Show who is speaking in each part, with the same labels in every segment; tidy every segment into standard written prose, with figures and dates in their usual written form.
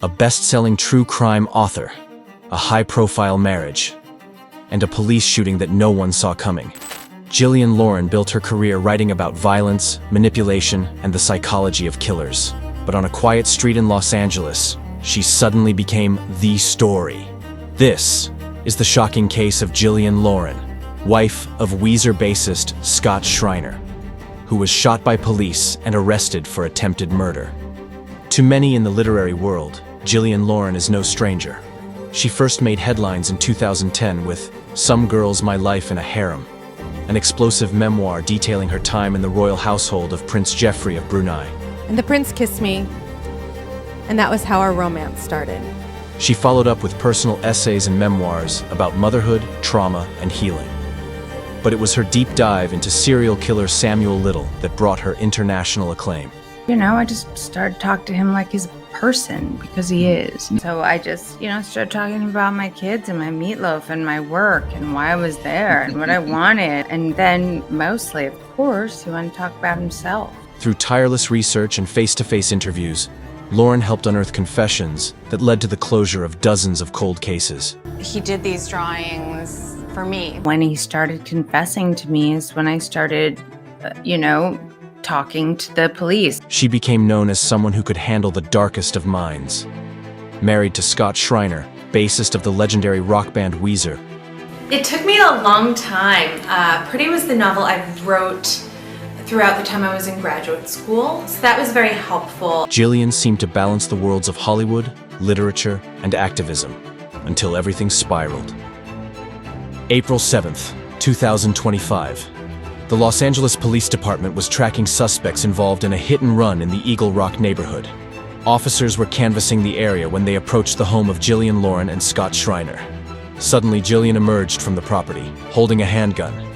Speaker 1: a best-selling true crime author, a high-profile marriage, and a police shooting that no one saw coming. Jillian Lauren built her career writing about violence, manipulation, and the psychology of killers. But on a quiet street in Los Angeles, she suddenly became the story. This is the shocking case of Jillian Lauren, wife of Weezer bassist Scott Schreiner, who was shot by police and arrested for attempted murder. To many in the literary world, Jillian Lauren is no stranger. She first made headlines in 2010 with Some Girls, My Life in a Harem, an explosive memoir detailing her time in the royal household of Prince Geoffrey of Brunei.
Speaker 2: And the prince kissed me, and that was how our romance started.
Speaker 1: She followed up with personal essays and memoirs about motherhood, trauma, and healing. But it was her deep dive into serial killer Samuel Little that brought her international acclaim.
Speaker 3: I just started talking to him like he's a person, because he is. So I just, started talking about my kids and my meatloaf and my work and why I was there and what I wanted. And then mostly, of course, he wanted to talk about himself.
Speaker 1: Through tireless research and face-to-face interviews, Lauren helped unearth confessions that led to the closure of dozens of cold cases.
Speaker 4: He did these drawings for me.
Speaker 3: When he started confessing to me is when I started, talking to the police.
Speaker 1: She became known as someone who could handle the darkest of minds. Married to Scott Schreiner, bassist of the legendary rock band Weezer.
Speaker 4: It took me a long time. Pretty was the novel I wrote throughout the time I was in graduate school, so that was very helpful.
Speaker 1: Jillian seemed to balance the worlds of Hollywood, literature, and activism, until everything spiraled. April 7th, 2025. The Los Angeles Police Department was tracking suspects involved in a hit-and-run in the Eagle Rock neighborhood. Officers were canvassing the area when they approached the home of Jillian Lauren and Scott Schreiner. Suddenly, Jillian emerged from the property, holding a handgun.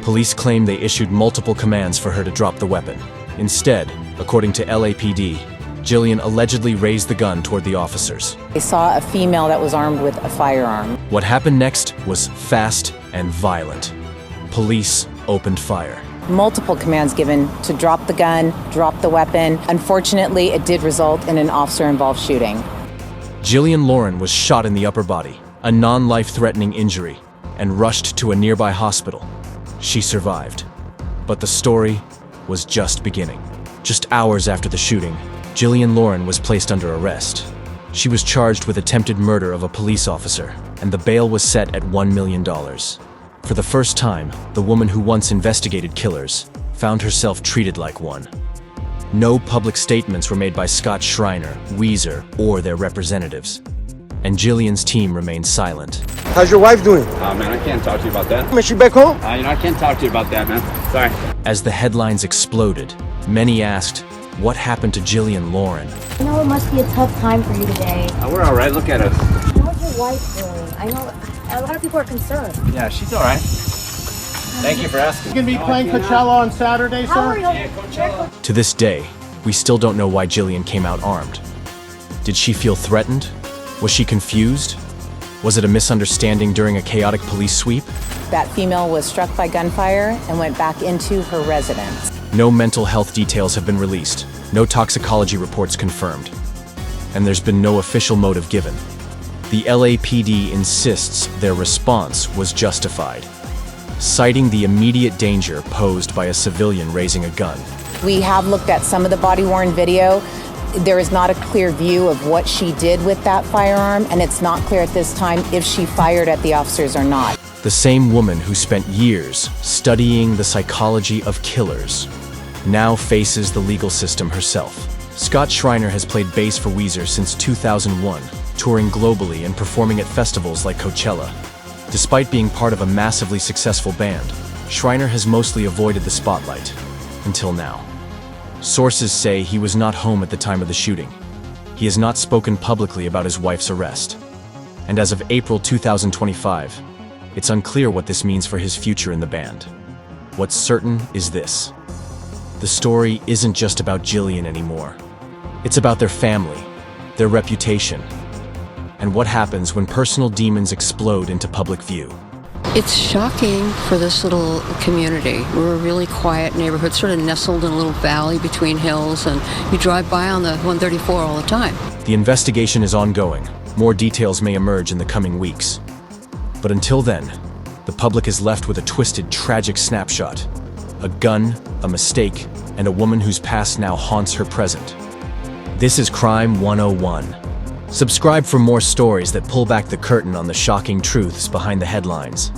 Speaker 1: Police claimed they issued multiple commands for her to drop the weapon. Instead, according to LAPD, Jillian allegedly raised the gun toward the officers.
Speaker 5: They saw a female that was armed with a firearm.
Speaker 1: What happened next was fast and violent. Police opened fire.
Speaker 5: Multiple commands given to drop the gun, drop the weapon. Unfortunately, it did result in an officer-involved shooting.
Speaker 1: Jillian Lauren was shot in the upper body, a non-life-threatening injury, and rushed to a nearby hospital. She survived. But the story was just beginning. Just hours after the shooting, Jillian Lauren was placed under arrest. She was charged with attempted murder of a police officer, and the bail was set at $1 million. For the first time, the woman who once investigated killers found herself treated like one. No public statements were made by Scott Schreiner, Weezer, or their representatives. And Jillian's team remained silent.
Speaker 6: How's your wife doing?
Speaker 7: Man, I can't talk to you about that.
Speaker 6: Is she back home?
Speaker 7: I can't talk to you about that, man. Sorry.
Speaker 1: As the headlines exploded, many asked, what happened to Jillian Lauren?
Speaker 8: I know it must be a tough time for you today.
Speaker 7: We're all right. Look at us.
Speaker 8: How's your wife doing? I know a lot of people are concerned.
Speaker 7: Yeah, she's all right. Thank you for asking.
Speaker 6: You gonna be playing Coachella on Saturday, sir?
Speaker 8: How are you?
Speaker 1: To this day, we still don't know why Jillian came out armed. Did she feel threatened? Was she confused? Was it a misunderstanding during a chaotic police sweep?
Speaker 5: That female was struck by gunfire and went back into her residence.
Speaker 1: No mental health details have been released, no toxicology reports confirmed, and there's been no official motive given. The LAPD insists their response was justified, citing the immediate danger posed by a civilian raising a gun.
Speaker 5: We have looked at some of the body-worn video. There is not a clear view of what she did with that firearm, and it's not clear at this time if she fired at the officers or not.
Speaker 1: The same woman who spent years studying the psychology of killers now faces the legal system herself. Scott Schreiner has played bass for Weezer since 2001, touring globally and performing at festivals like Coachella. Despite being part of a massively successful band, Schreiner has mostly avoided the spotlight, until now. Sources say he was not home at the time of the shooting. He has not spoken publicly about his wife's arrest. And as of April 2025, it's unclear what this means for his future in the band. What's certain is this: the story isn't just about Jillian anymore. It's about their family, their reputation, and what happens when personal demons explode into public view.
Speaker 9: It's shocking for this little community. We're a really quiet neighborhood, sort of nestled in a little valley between hills, and you drive by on the 134 all the time.
Speaker 1: The investigation is ongoing. More details may emerge in the coming weeks. But until then, the public is left with a twisted, tragic snapshot. A gun, a mistake, and a woman whose past now haunts her present. This is Crime 101. Subscribe for more stories that pull back the curtain on the shocking truths behind the headlines.